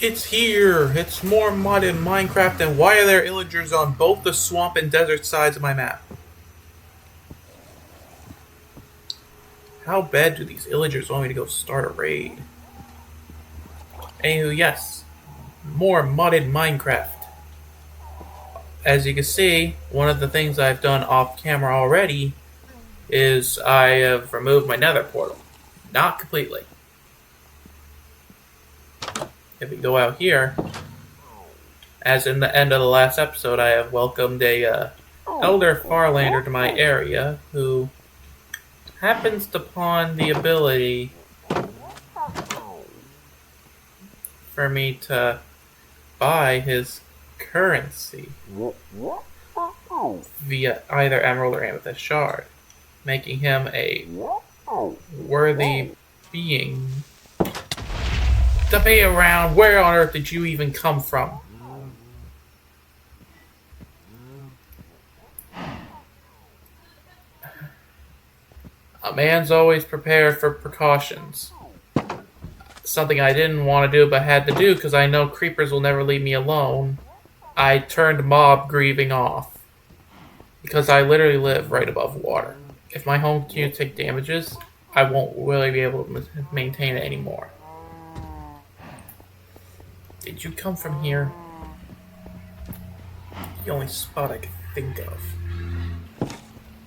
It's here! It's more mud in Minecraft, and why are there illagers on both the swamp and desert sides of my map? How bad do these illagers want me to go start a raid? Anywho, yes. More mud in Minecraft. As you can see, one of the things I've done off camera already is I have removed my nether portal. Not completely. If we go out here, as in the end of the last episode, I have welcomed a elder Farlander to my area who happens to pawn the ability for me to buy his currency via either emerald or amethyst shard, making him a worthy being to be around. Where on earth did you even come from? A man's always prepared for precautions. Something I didn't want to do but had to do because I know creepers will never leave me alone. I turned mob grieving off because I literally live right above water. If my home continues to take damages, I won't really be able to maintain it anymore. Did you come from here? The only spot I can think of.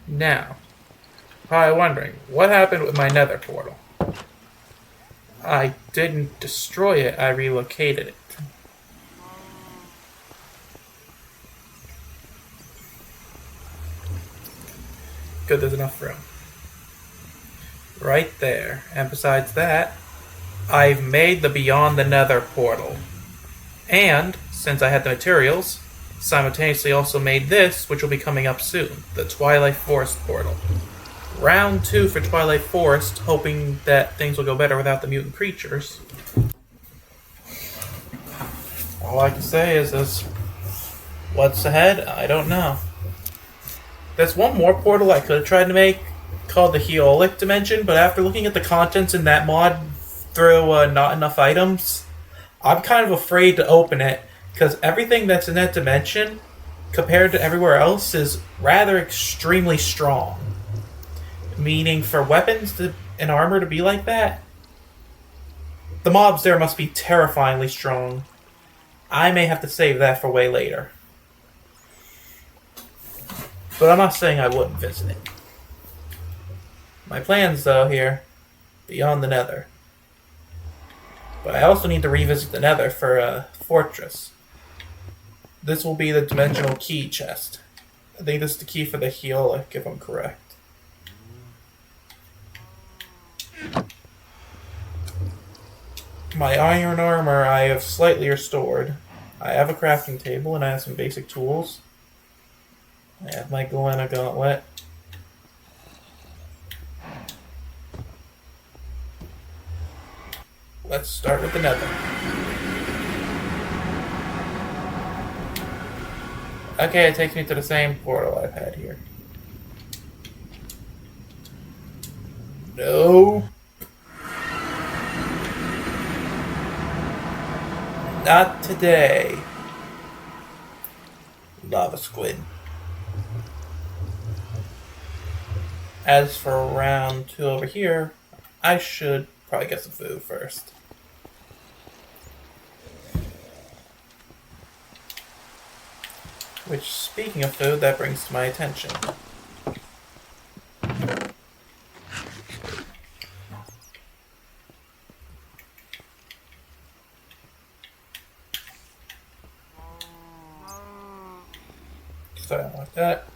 Now, probably wondering, what happened with my nether portal? I didn't destroy it, I relocated it. Good, there's enough room. Right there. And besides that, I've made the Beyond the Nether portal. And, since I had the materials, simultaneously also made this, which will be coming up soon, the Twilight Forest portal. Round 2 for Twilight Forest, hoping that things will go better without the mutant creatures. All I can say is what's ahead, I don't know. There's one more portal I could have tried to make, called the Heolic Dimension, but after looking at the contents in that mod through not enough items, I'm kind of afraid to open it, because everything that's in that dimension, compared to everywhere else, is rather extremely strong. Meaning, for weapons and armor to be like that, the mobs there must be terrifyingly strong. I may have to save that for way later. But I'm not saying I wouldn't visit it. My plans, though, here, beyond the Nether. But I also need to revisit the Nether for a fortress. This will be the dimensional key chest. I think this is the key for the Heolic, if I'm correct. My iron armor I have slightly restored. I have a crafting table and I have some basic tools. I have my Galena gauntlet. Let's start with the Nether. Okay, it takes me to the same portal I've had here. No. Not today. Lava squid. As for round 2 over here, I should probably get some food first. Which, speaking of food, that brings to my attention. So I don't like that.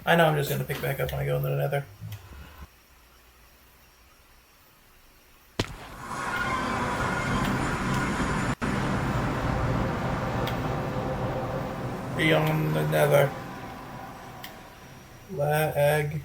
I know I'm just going to pick back up when I go into the Nether. Beyond the Nether. Lag.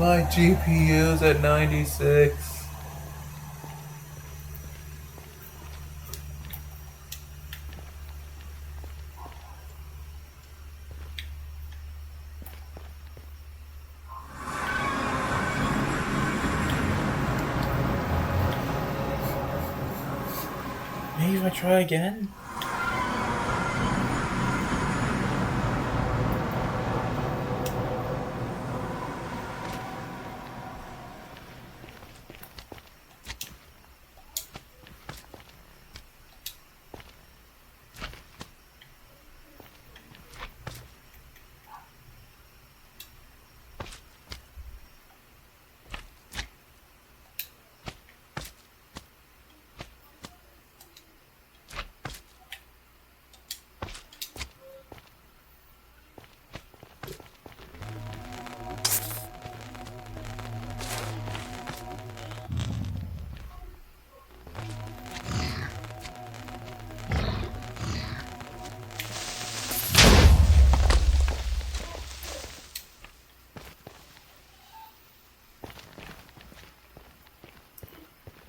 My GPU's at 96. Maybe if I try again?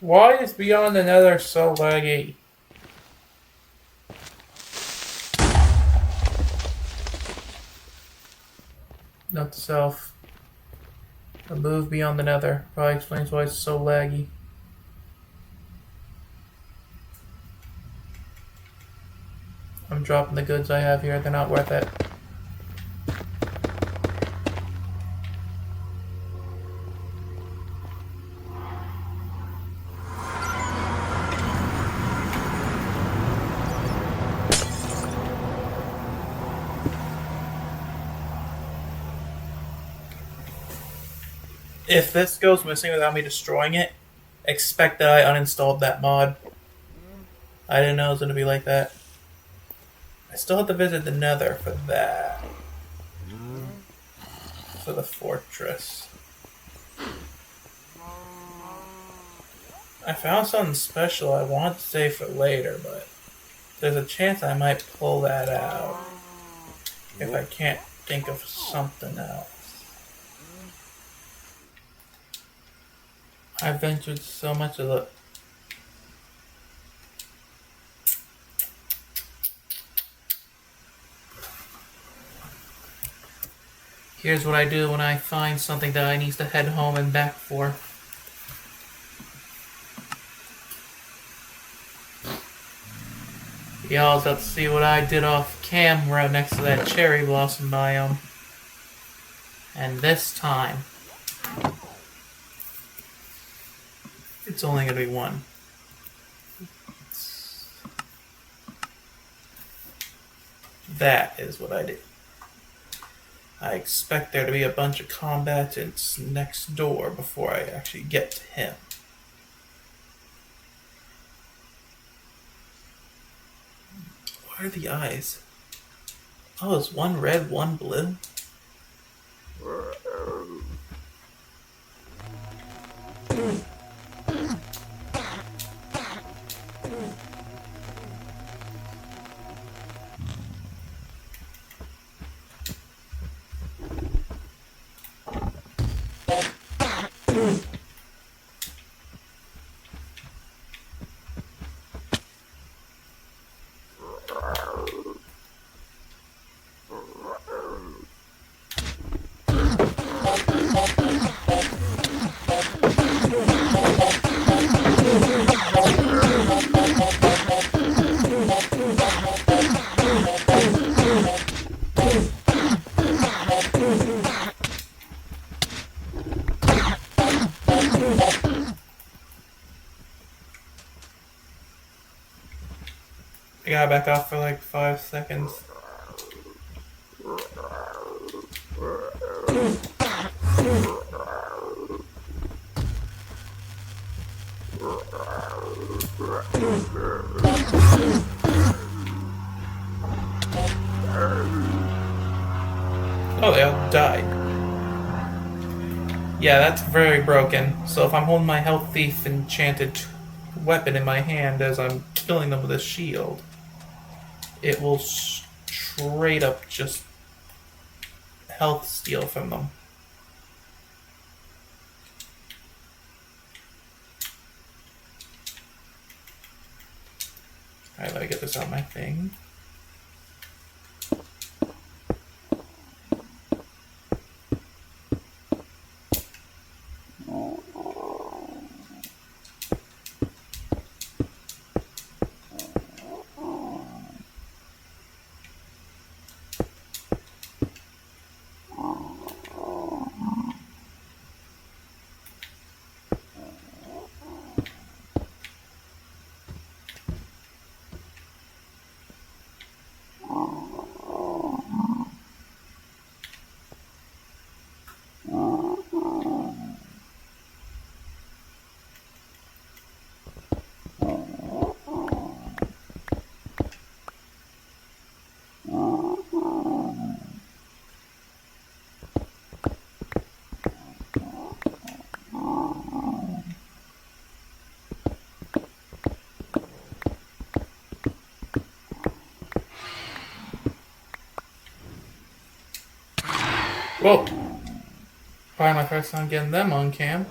Why is Beyond the Nether so laggy? Note to self. A move Beyond the Nether. Probably explains why it's so laggy. I'm dropping the goods I have here. They're not worth it. If this goes missing without me destroying it, expect that I uninstalled that mod. I didn't know it was going to be like that. I still have to visit the Nether for that. For the fortress. I found something special I want to save for later, but there's a chance I might pull that out if I can't think of something else. I've ventured so much of the... Here's what I do when I find something that I need to head home and back for. Y'all got to see what I did off camera next to that cherry blossom biome. And this time, it's only going to be one. That is what I did. I expect there to be a bunch of combatants next door before I actually get to him. What are the eyes? Oh, it's one red, one blue? I gotta back off for like 5 seconds. Oh, they all died. Yeah, that's very broken. So if I'm holding my health thief enchanted weapon in my hand as I'm killing them with a shield, it will straight up just health steal from them. Alright, let me get this on my thing. Whoa! Probably my first time getting them on cam.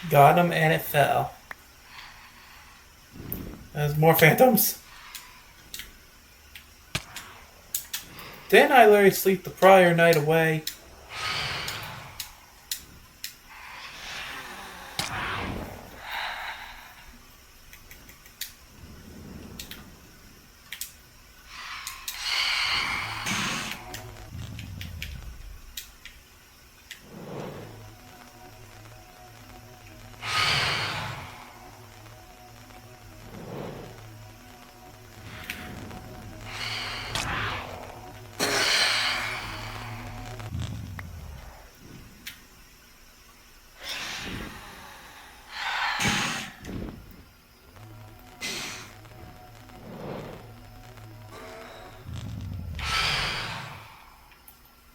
Got him and it fell. There's more phantoms. Didn't I literally sleep the prior night away?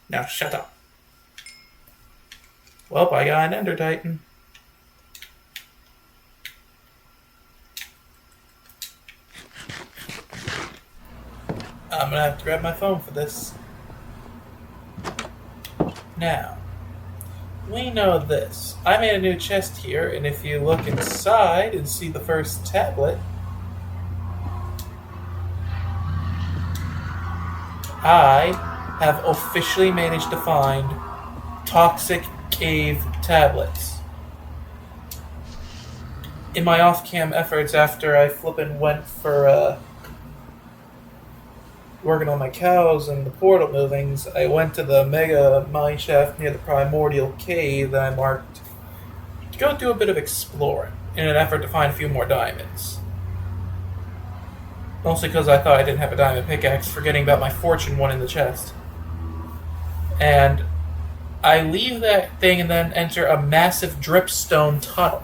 Now shut up. Well, I got an Ender Titan. I'm gonna have to grab my phone for this. Now, we know this. I made a new chest here, and if you look inside and see the first tablet, I have officially managed to find toxic cave tablets. In my off-cam efforts after I flippin' went for working on my cows and the portal movings, I went to the mega mine shaft near the primordial cave that I marked to go do a bit of exploring in an effort to find a few more diamonds. Mostly because I thought I didn't have a diamond pickaxe, forgetting about my fortune one in the chest. And I leave that thing and then enter a massive dripstone tunnel,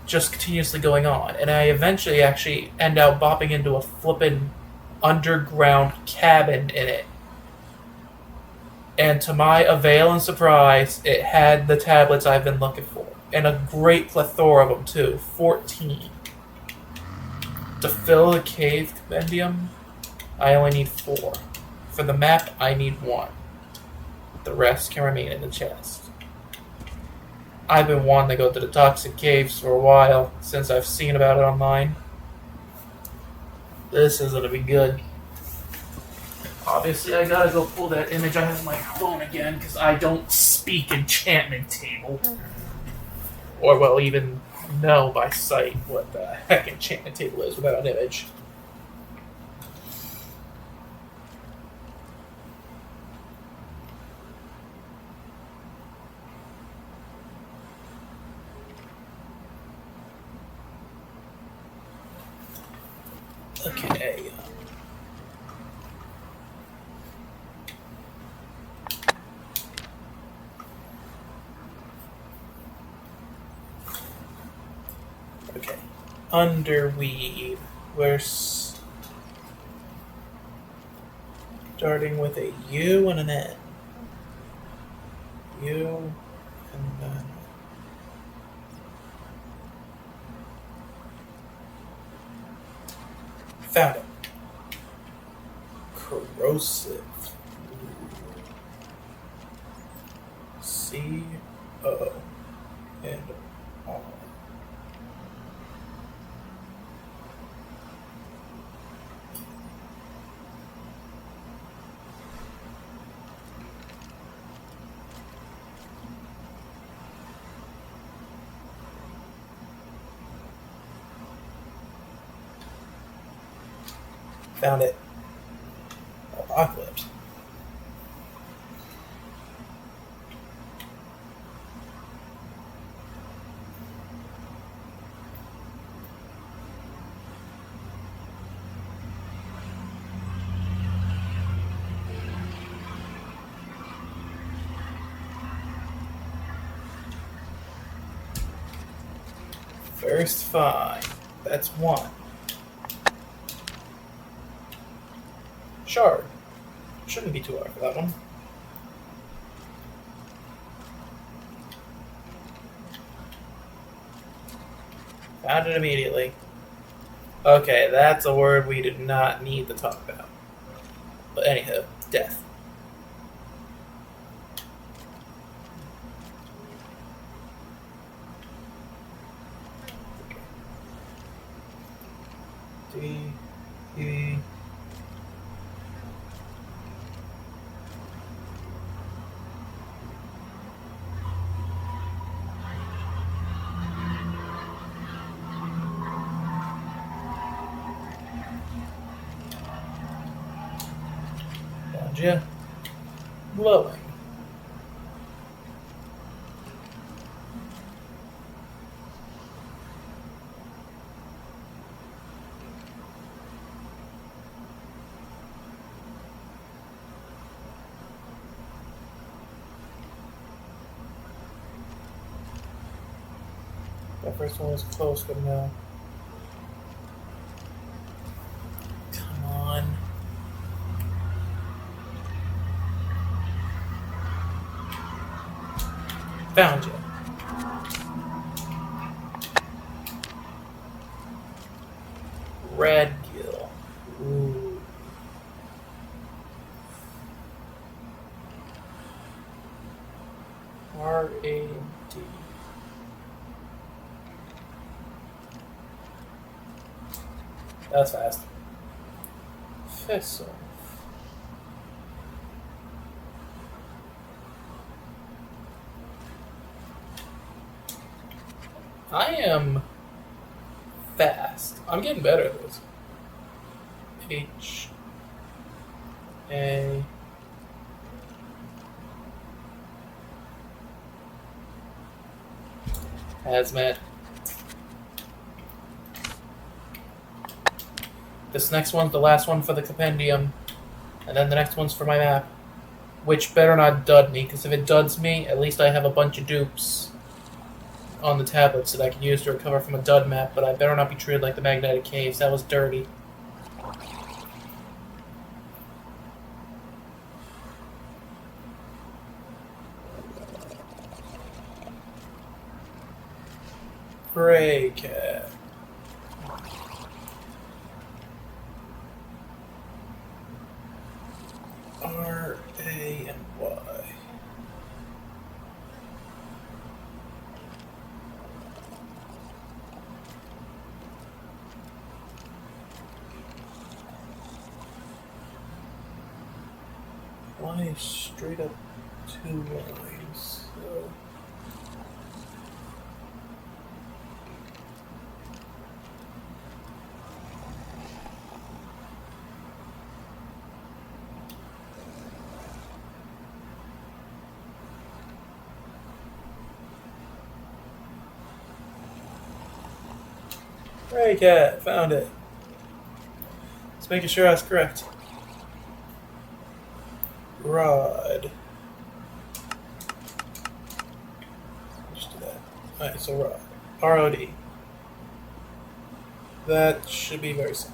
just continuously going on. And I eventually actually end up bopping into a flippin' underground cabin in it. And to my avail and surprise, it had the tablets I've been looking for. And a great plethora of them, too. 14. To fill the cave compendium, I only need 4. For the map, I need 1. The rest can remain in the chest. I've been wanting to go to the toxic caves for a while, since I've seen about it online. This is gonna be good. Obviously, I gotta go pull that image I have on my phone again, because I don't speak enchantment table. Or, well, even know by sight what the heck enchantment table is without an image. Okay. Okay. Underweed. We're starting with a U and an N. U and then. Found it. Corrosive. C-O and R. Found it. Apocalypse. First find. That's 1. Shard. Shouldn't be too hard for that one. Found it immediately. Okay, that's a word we did not need to talk about. But anyhow, death. D, E. Found ya. Glowing. That first one was close, but no. Come on. Found you. Red gill. Ooh. R-A-D. That's fast. Thistle. I am fast. I'm getting better at this. H A Hazmat. This next one's the last one for the compendium, and then the next one's for my map. Which better not dud me, because if it duds me, at least I have a bunch of dupes on the tablets that I can use to recover from a dud map, but I better not be treated like the magnetic caves. That was dirty. Gray cat. straight up 2 lines. So. Hey cat, found it. Just making sure I was correct. Rod. Just do that. Alright, so rod. ROD. That should be very simple.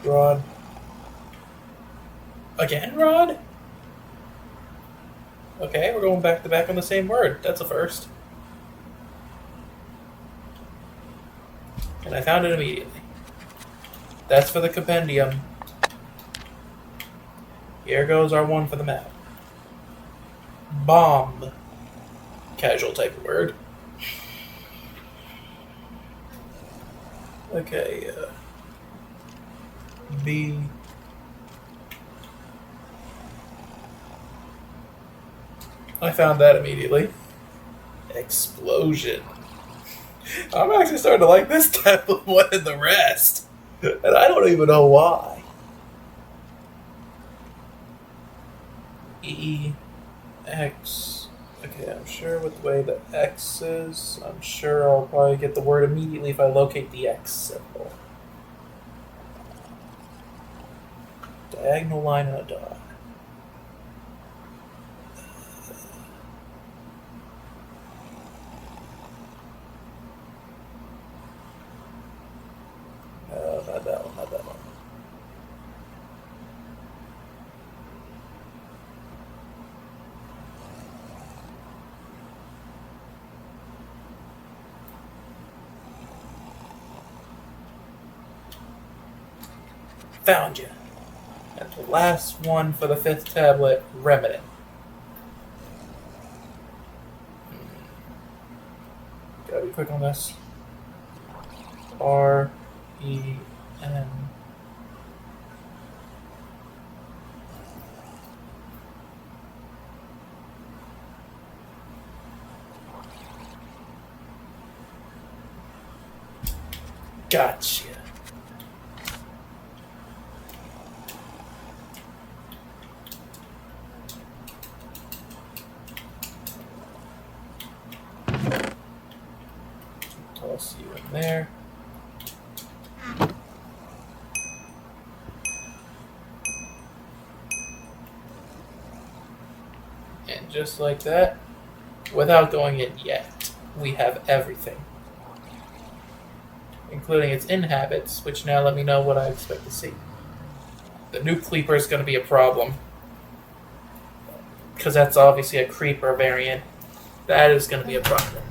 Rod. Again, rod? Okay, we're going back to back on the same word. That's a first. And I found it immediately. That's for the compendium. Here goes our one for the map. Bomb. Casual type of word. Okay, B. I found that immediately. Explosion. I'm actually starting to like this type of one than the rest. And I don't even know why. E. X. Okay, I'm sure with the way the X is, I'm sure I'll probably get the word immediately if I locate the X symbol. Diagonal line and a dot. Not that one, not that one. Found you. And the last one for the 5th tablet, Remnant. Gotta be quick on this. R E N. Gotcha. Toss you in there. And just like that, without going in yet, we have everything. Including its inhabits, which now let me know what I expect to see. The nuke creeper is going to be a problem. Because that's obviously a creeper variant. That is going to be a problem.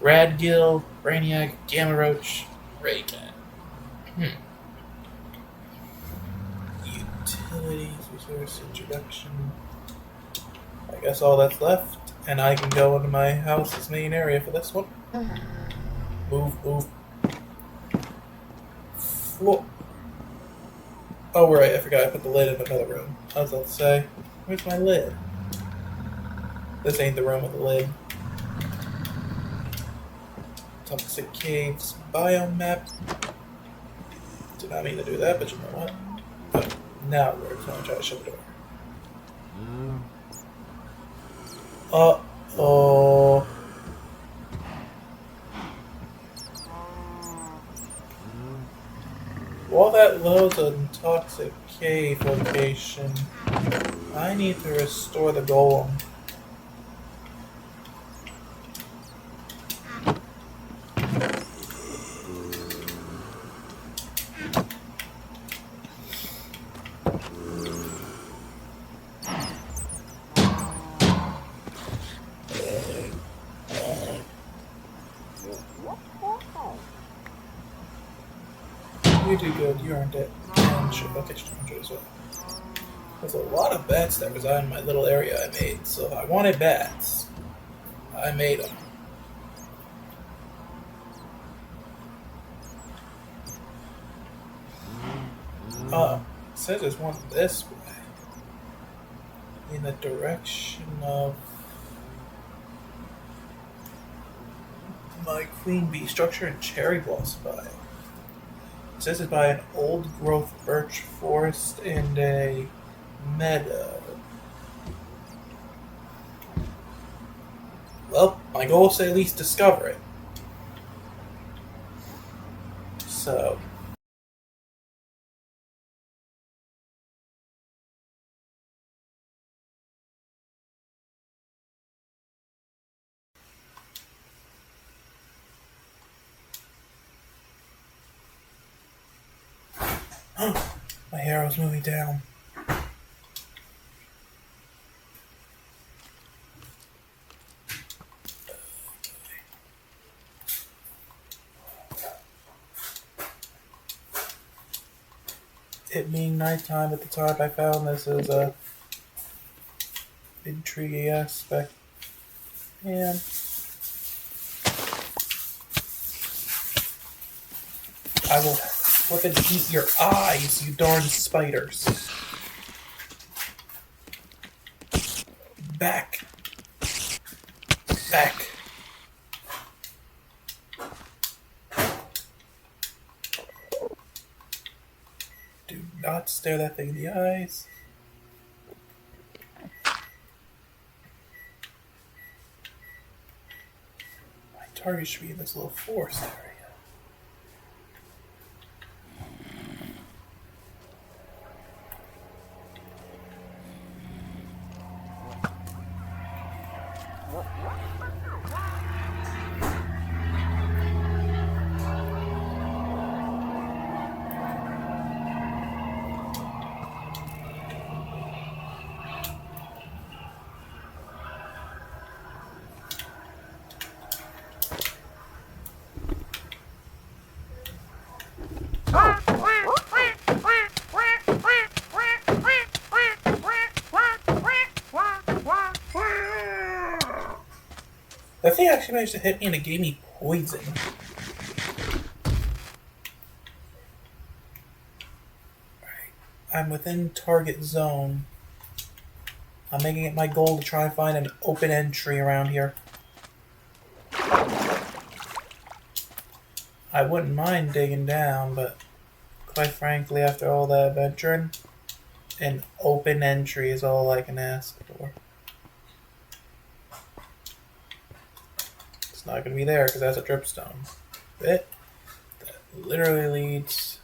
Radgill, Brainiac, Gamma Roach, Raycat. Utilities, resource introduction. I guess all that's left. And I can go into my house's main area for this one. Move. Floor. Oh, right, I forgot I put the lid in another room. I was about to say, where's my lid? This ain't the room with the lid. Toxic Caves biome map. Did not mean to do that, but you know what? Oh, now we're going to try to shut the door. Uh-oh. While that loads a toxic cave location, I need to restore the golem. You did good. You earned it. And sure, I'll get you 200 as well. There's a lot of bats that reside in my little area I made, so if I wanted bats, I made them. It says there's one this way. In the direction of my queen bee structure and cherry blossom biome. It says it's by an old growth birch forest and a meadow. Well, my goal is to at least discover it. So, my arrow's moving down. It being nighttime at the time I found this is a intriguing aspect. And I will flip and eat your eyes, you darn spiders. Back. Back. Do not stare that thing in the eyes. My target should be in this little forest area. That thing actually managed to hit me and it gave me poison. Alright. I'm within target zone. I'm making it my goal to try and find an open entry around here. I wouldn't mind digging down, but quite frankly, after all that adventuring, an open entry is all I can ask for. It's not going to be there because that's a dripstone. That literally leads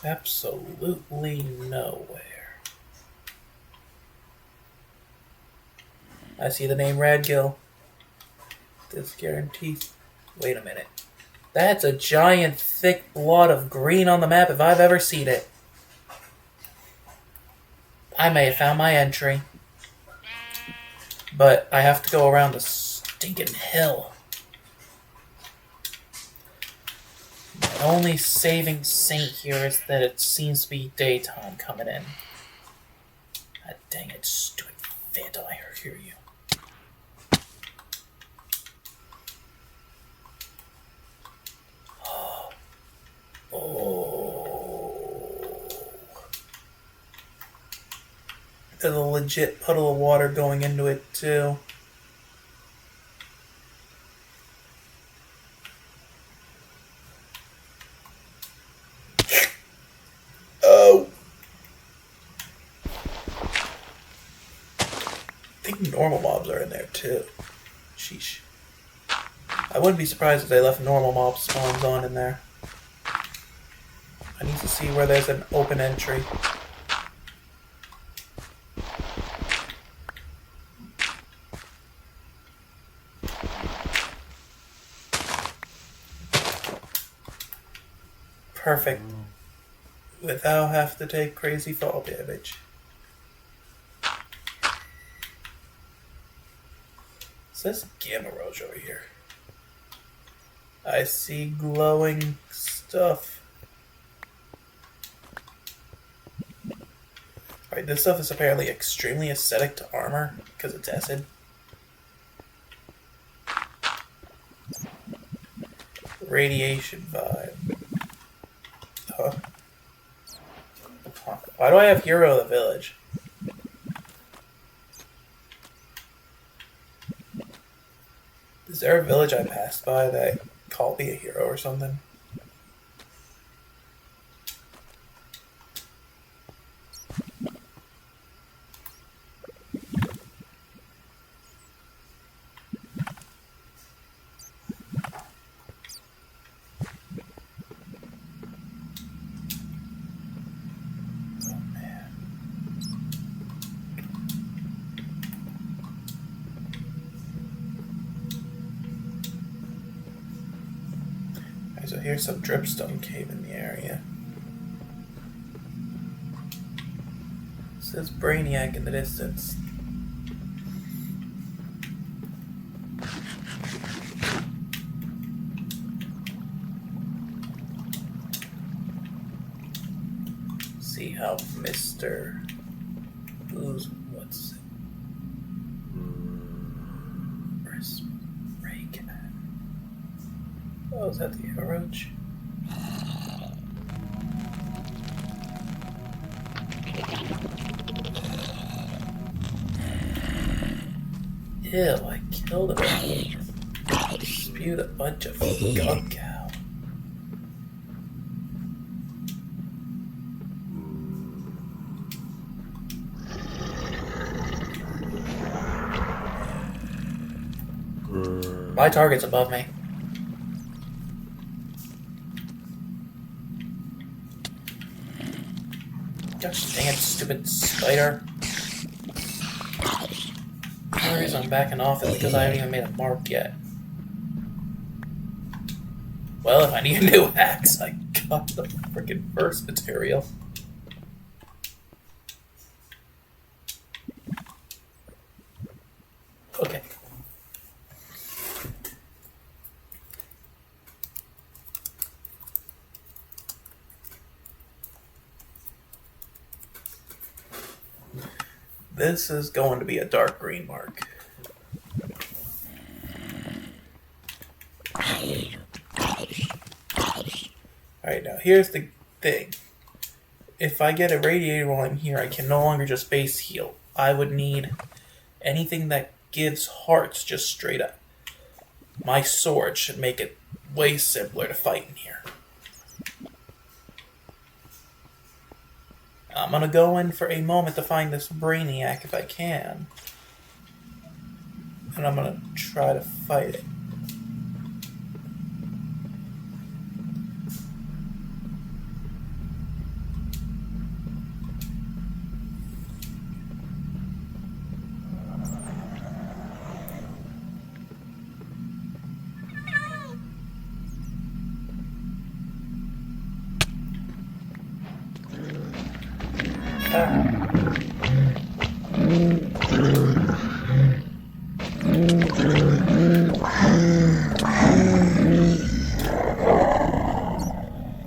absolutely nowhere. I see the name Radgill. This guarantees. Wait a minute. That's a giant thick blot of green on the map if I've ever seen it. I may have found my entry. But I have to go around the stinking hill. My only saving saint here is that it seems to be daytime coming in. God dang it, stupid phantom, I hear you. Oh. There's a legit puddle of water going into it, too. Oh! I think normal mobs are in there, too. Sheesh. I wouldn't be surprised if they left normal mob spawns on in there. I need to see where there's an open entry. Perfect. Without having to take crazy fall damage. It says Gamma Roach over here. I see glowing stuff. Wait, this stuff is apparently extremely acidic to armor because it's acid. Radiation vibe. Huh. Why do I have Hero of the Village? Is there a village I passed by that called me a hero or something? So here's some dripstone cave in the area. It says Brainiac in the distance. See how Mr. Who's what's it? Where's Reagan? Oh, is that the Roach? Ew, I killed him. Spewed a bunch of gunk out. My target's above me. Gosh dang it, stupid spider. The only reason I'm backing off is because I haven't even made a mark yet. Well, if I need a new axe, I got the freaking first material. Okay. This is going to be a dark green mark. Alright, now here's the thing. If I get irradiated while I'm here, I can no longer just base heal. I would need anything that gives hearts just straight up. My sword should make it way simpler to fight in here. I'm gonna go in for a moment to find this Brainiac if I can. And I'm gonna try to fight it.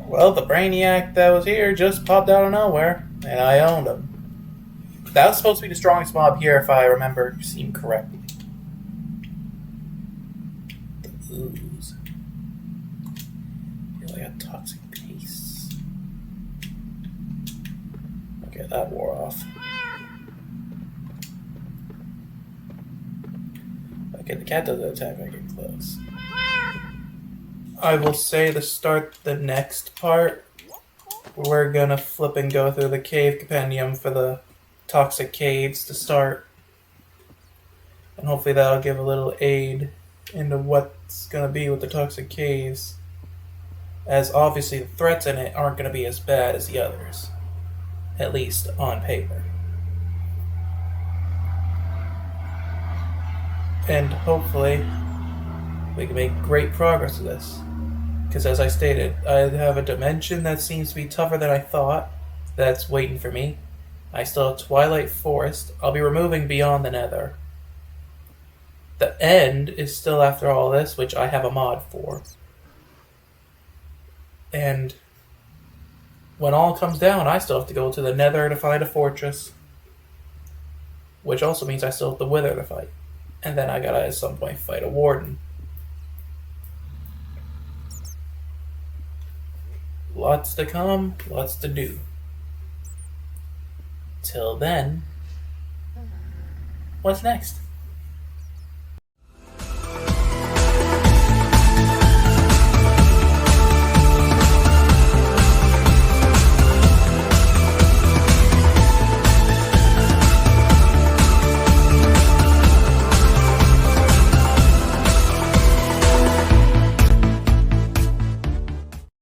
Well, the Brainiac that was here just popped out of nowhere, and I owned him. That was supposed to be the strongest mob here, if I remember seeing correctly. The ooze. Feel like a toxic paste. Okay, that wore off. Okay, the cat doesn't attack when I get close. I will say to start the next part, we're gonna flip and go through the cave compendium for the toxic caves to start. And hopefully that'll give a little aid into what's gonna be with the toxic caves. As obviously the threats in it aren't gonna be as bad as the others. At least on paper. And hopefully we can make great progress with this. Because as I stated, I have a dimension that seems to be tougher than I thought. That's waiting for me. I still have Twilight Forest. I'll be removing Beyond the Nether. The End is still after all this, which I have a mod for. And when all comes down, I still have to go to the Nether to find a fortress. which also means I still have the Wither to fight. And then I gotta at some point fight a Warden. Lots to come, lots to do. Till then, what's next?